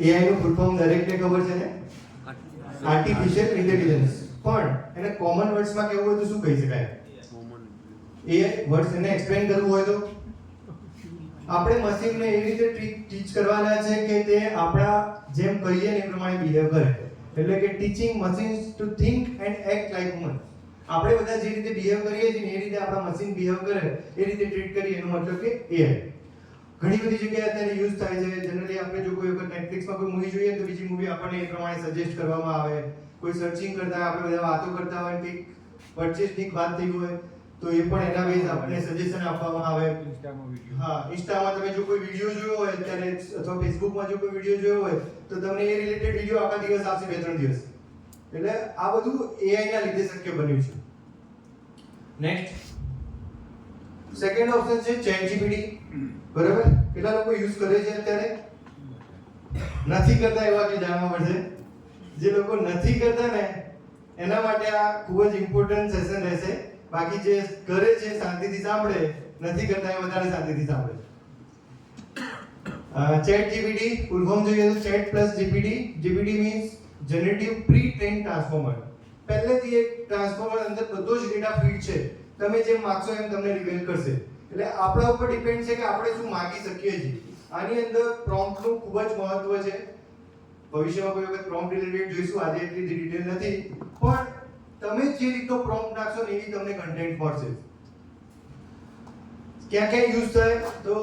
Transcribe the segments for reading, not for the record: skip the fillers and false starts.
AI નું full form દરેકને ખબર છે ને? Artificial intelligence. પણ એને કોમન વર્ડ્સમાં કહેવું હોય તો શું કહી શકાય? AI વર્ડ્સ એને એક્સપ્લેન કરવું હોય તો આપણે મશીનને એવી રીતે ટીચ કરવાના છે કે તે આપણા જેમ કહીએ ને એ પ્રમાણે બિહેવ કરે. એટલે કે teaching machines two think and act like human. આપણે બધા જે રીતે બિહેવ કરીએ છીએ ને એ રીતે આપણા મશીન બિહેવ કરે એ રીતે ટ્રીટ કરીએ એનો મતલબ કે AI. ઘણી બધી જગ્યાએ અત્યારે યુઝ થાય છે. જનરલી આપણે જો કોઈ વખત નેટફ્લિક્સમાં કોઈ મૂવી જોઈએ તો બીજી મૂવી આપણને એ પ્રમાણે સજેસ્ટ કરવામાં આવે. કોઈ સર્ચિંગ કરતા આપણે બધા વાતો કરતા હોય કે પરચેસની વાત થઈ હોય તો એ પણ એના બેઝ આપણને સજેશન આપવામાં આવે. હા, ઇન્સ્ટામાં તમે જો કોઈ વિડિયો જોયો હોય ત્યારે અથવા ફેસબુકમાં જો કોઈ વિડિયો જોયો હોય તો તમને એ રિલેટેડ વિડિયો આખા દિવસ આવશે 2-3 દિવસ. એટલે આ બધું AI ના લીધે શક્ય બન્યું છે. નેક્સ્ટ સેકન્ડ ઓપ્શન છે ChatGPT. બરાબર? કેટલા લોકો યુઝ કરે છે અત્યારે? નથી કરતા એવા કે જાણવા મળશે. જે લોકો નથી કરતા ને એના માટે આ ખૂબ જ ઇમ્પોર્ટન્ટ સેશન રહેશે. બાકી જે કરે છે શાંતિથી સાંભળે, નથી કરતા એ વધારે શાંતિથી સાંભળે. ChatGPT ફૂલ ફોર્મ જોઈએ તો Chat plus GPT. GPT means Generative Pre-trained Transformer. પહેલેથી એક ટ્રાન્સફોર્મર અંદર બધો જ ડેટા ફીડ છે. તમે જેમ માંગશો એમ તમને રિવીલ કરશે. એટલે આપણા ઉપર ડિપેન્ડ છે કે આપણે શું માંગી શકીએ છીએ. આની અંદર પ્રોમ્પ્ટનું ખૂબ જ મહત્વ છે. ભવિષ્યમાં કોઈ વખત પ્રોમ્પ્ટ રિલેટેડ જોઈશું. આજે એટલી ડિટેલ નથી, પણ તમે જે રીતનો પ્રોમ્પ્ટ નાખશો ને એવી તમને કન્ટેન્ટ મળશે. ક્યાં ક્યાં યુઝ થાય તો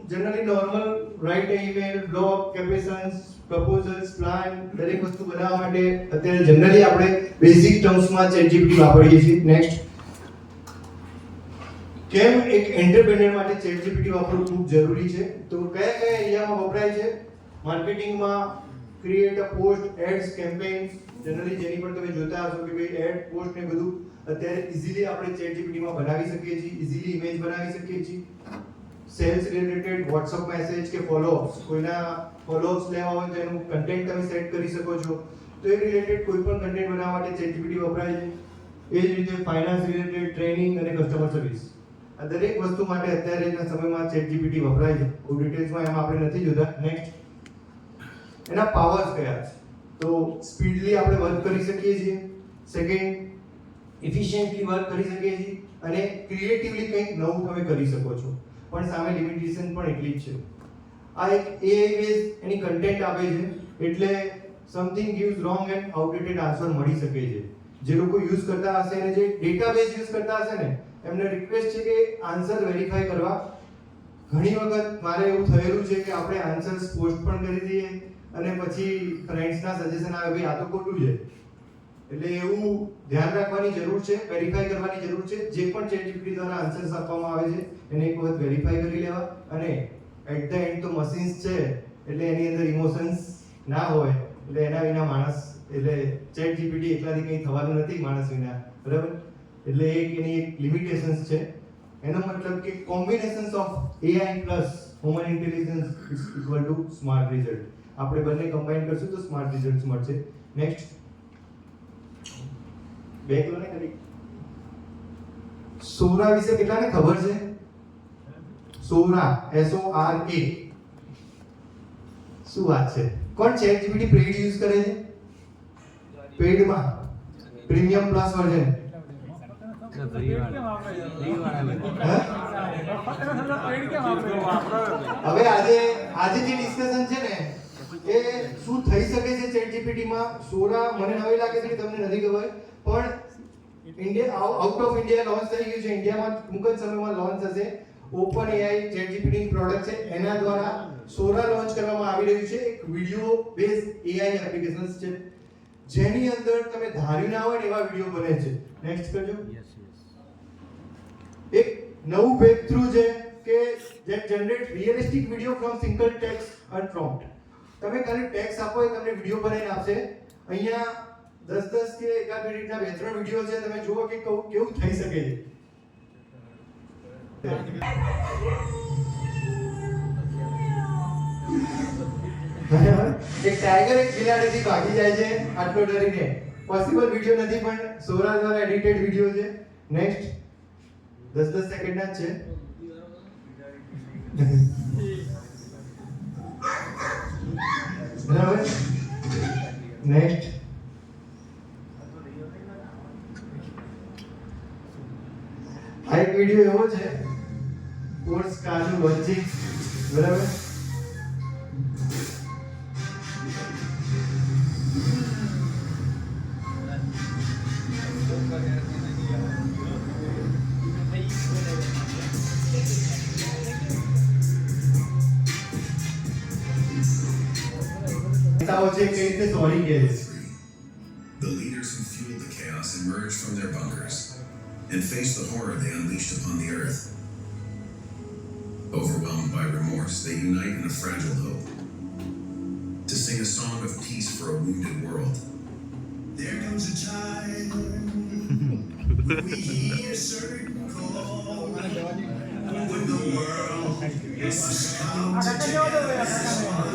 generally normal write email, blog, captions, proposals, plan દરેક વસ્તુ બનાવવા માટે અત્યારે જનરલી આપણે બેઝિક ટર્મ્સમાં ChatGPT વાપરીએ છીએ. નેક્સ્ટ, કેમ એક એન્ટરપ્રેન્યોર માટે ChatGPT વાપરવું ખૂબ જરૂરી છે? તો કયા કયા એરિયામાં વપરાય છે? માર્કેટિંગમાં, create a post, ads, campaigns. Generally જેની પણ તમે જોતા હશો કે ભાઈ એડ, પોસ્ટ ને બધું અત્યારે ઇઝીલી આપણે ChatGPT માં બનાવી શકીએ છીએ. ઇઝીલી ઇમેજ બનાવી શકીએ છીએ. સેલ્સ રિલેટેડ WhatsApp મેસેજ કે ફોલોઅપ્સ, કોઈના ફોલોઅપ્સ લેવા હોય તો એનું કન્ટેન્ટ તમે સેટ કરી શકો છો. તો એ રિલેટેડ કોઈ પણ કન્ટેન્ટ બનાવવા માટે ChatGPT વપરાય છે. એ જ રીતે ફાઇનાન્સ રિલેટેડ ટ્રેનિંગ અને કસ્ટમર સર્વિસ, આ દરેક વસ્તુ માટે અત્યારેના સમયમાં ChatGPT વપરાય છે. બહુ ડિટેલ્સમાં એમાં આપણે નથી જોતા. નેક્સ્ટ, એના પાવર્સ કયા છે? તો સ્પીડલી આપણે વર્ક કરી શકીએ છીએ. સેકન્ડ, એફિશિયન્ટલી વર્ક કરી શકીએ છીએ. અને ક્રિએટિવલી કંઈક નવું તમે કરી શકો છો. પણ સામે લિમિટેશન પણ એટલી જ છે. આ એક AI બેઝ એની કન્ટેન્ટ આપે છે એટલે something gives wrong and outdated answer મળી શકે છે. જે લોકો યુઝ કરતા હશે અને જે ડેટાબેઝ યુઝ કરતા હશે ને એમને રિક્વેસ્ટ છે કે આન્સર વેરીફાઈ કરવા. ઘણી વખત મારે એવું થયેલું છે કે આપણે આન્સર્સ પોસ્ટ પણ કરી દઈએ અને પછી ફ્રેન્ડ્સના સજેશન આવે ભાઈ આ તો ખોટું છે. એટલે એવું ધ્યાન રાખવાની જરૂર છે, વેરીફાઈ કરવાની જરૂર છે. જે પણ ChatGPT દ્વારા આન્સર્સ આપવામાં આવે છે એને એક વખત વેરીફાઈ કરી લેવા. અને એટ ધ એન્ડ તો મશીન્સ છે એટલે એની અંદર ઇમોશન્સ ના હોય. એટલે એના વિના માણસ, એટલે ChatGPT એકલાથી કંઈ થવાનું નથી માણસ વિના. બરાબર? એટલે એની એક લિમિટેશન્સ છે. એનો મતલબ કે combinations of AI plus human intelligence is equal to smart result. આપણે બંને કમ્બાઈન કરશું તો સ્માર્ટ રિઝલ્ટ્સ મળશે. નેક્સ્ટ, બેક લો ને કરી. સોરા વિશે કેટલાને ખબર છે? સોરા, SORA. શું વાત છે? કોણ ChatGPT પેઇડ યુઝ કરે છે? પેઇડમાં પ્રીમિયમ પ્લસ વર્ઝન. હવે આજે જે ડિસ્કશન છે ને એ શું થઈ શકે છે ChatGPT માં? સોરા મને નવી લાગે છે કે તમને નથી ખબર, પણ India out of India launch થઈ ગયું છે. ઇન્ડિયામાં ટૂંક જ સમયમાં લોન્ચ થશે. ઓપન AI ChatGPT ની પ્રોડક્ટ છે, એના દ્વારા સોરા લોન્ચ કરવામાં આવી રહ્યું છે. એક વિડિયો બેઝ AI એપ્લિકેશન છે જેની અંદર તમે ધાર્યું ના હોય એવા વિડિયો બને છે. નેક્સ્ટ કરજો. એક નવું બ્રેક થ્રુ છે કે જે generate realistic video from single text and prompt. તમે ખાલી ટેક્સ્ટ આપો એ તમને વિડિયો બનાવીને આપશે. અહીંયા 10 કે એકાદ મિનિટના 2-3 વિડિયો છે. તમે જુઓ કે કેવું થઈ શકે છે. એક ટાઈગર એક બિલાડીથી ભાગી જાય છે આટલો ડરીને. પોસિબલ વિડિયો નથી પણ સોરા દ્વારા એડિટેડ વિડિયો છે. નેક્સ્ટ, 10 સેકન્ડના જ છે. બરાબર. નેક્સ્ટ આ એક વિડિયો એવો છે કોર્સ કાનું લોજિક, બરાબર. નેતાઓ છે કઈ રીતે સોરી કહે છે. The leaders who fueled the chaos emerged from their bunkers and faced the horror they unleashed upon the earth. Overwhelmed by remorse, they unite in a fragile hope to sing a song of peace for a wounded world. There comes a time when we hear a certain call, when the world must come together as one.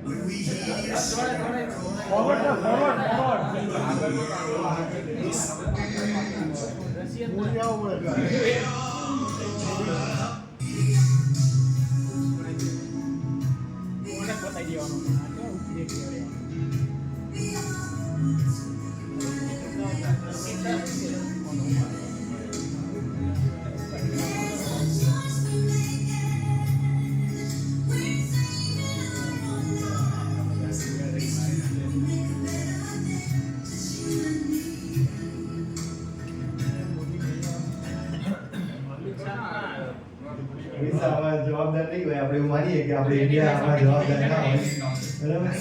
When we hear a certain call, forward. આમાં જવાબદાર નહીં હોય, આપણે એવું માનીએ કે આપણે India આમાં જવાબદાર ના હોય, બરાબર.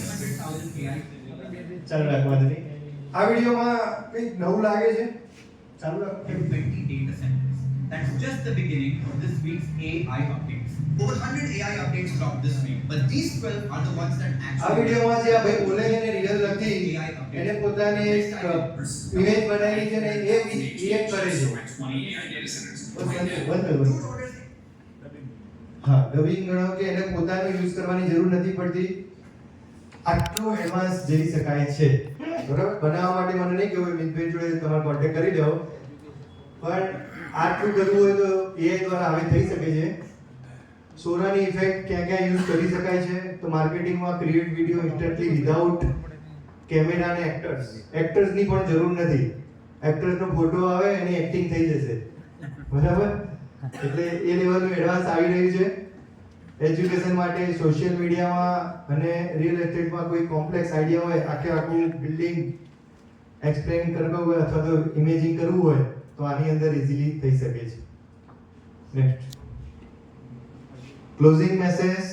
ચાલુ રાખવાનું નહીં. આ વિડીયોમાં કંઈક નવું લાગે છે. ચાલુ રાખો. 20 data centers. That's just the beginning of this week's AI updates. Over 100 AI updates dropped this week, but these 12 are the ones that આ actually. વિડીયોમાં જે આ ભાઈ બોલે છે ને રીડર લખી એને પોતાની એક ઇમેજ બનાવી છે ને એ રિએક્ટ કરે છે. 20 AI data centers. બંધ. હા, ડબિંગ ગણો કે એને પોતાનું યુઝ કરવાની જરૂર નથી પડતી. આટલો એડવાન્સ જઈ શકાય છે, બરાબર. બનાવવા માટે મને નહીં કહેવું મિતભાઈ જોડે તમારે કોન્ટેક્ટ કરી લો, પણ આટલું કરવું હોય તો AI દ્વારા હવે થઈ શકે છે. સોરાની ઇફેક્ટ ક્યાં ક્યાં યુઝ કરી શકાય છે તો માર્કેટિંગમાં create video instantly without camera અને એક્ટર્સની પણ જરૂર નથી. એક્ટર્સનો ફોટો આવે એની એક્ટિંગ થઈ જશે, બરાબર. એટલે એ લેવલનું એડવાન્સ આવી રહ્યું છે. એજ્યુકેશન માટે, સોશિયલ મીડિયામાં અને રિયલ એસ્ટેટમાં કોઈ કોમ્પ્લેક્સ આઈડિયા હોય, આખું બિલ્ડિંગ એક્સપ્લેન કરવું હોય અથવા તો ઇમેજિંગ કરવું હોય તો આની અંદર ઇઝીલી થઈ શકે છે. Next closing message,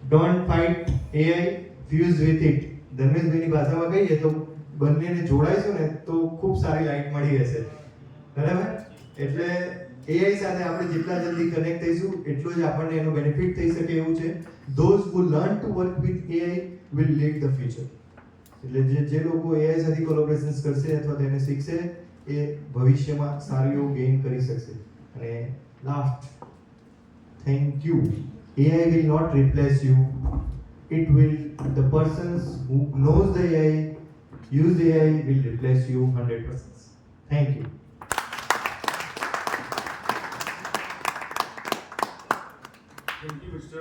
don't fight AI, fuse with it. ધર્મેશભાઈની ભાષામાં કહીએ તો બંનેને જોડાઈશું ને તો ખૂબ સારી લાઈટ મળી રહેશે, બરાબર. એટલે AI સાથે આપણે જેટલા જલ્દી કનેક્ટ થઈશું એટલું જ આપણને એનો બેનિફિટ થઈ શકે એવું છે. Those who learn to work with AI will lead the future. એટલે જે લોકો AI સાથે કોલેબોરેશન્સ કરશે અથવા તેને શીખશે એ ભવિષ્યમાં સારું એવું ગેઇન કરી શકશે. અને last, thank you. AI will not replace you. It will, the persons who knows the AI, use the AI will replace you 100%. Thank you. Thank you, Mr.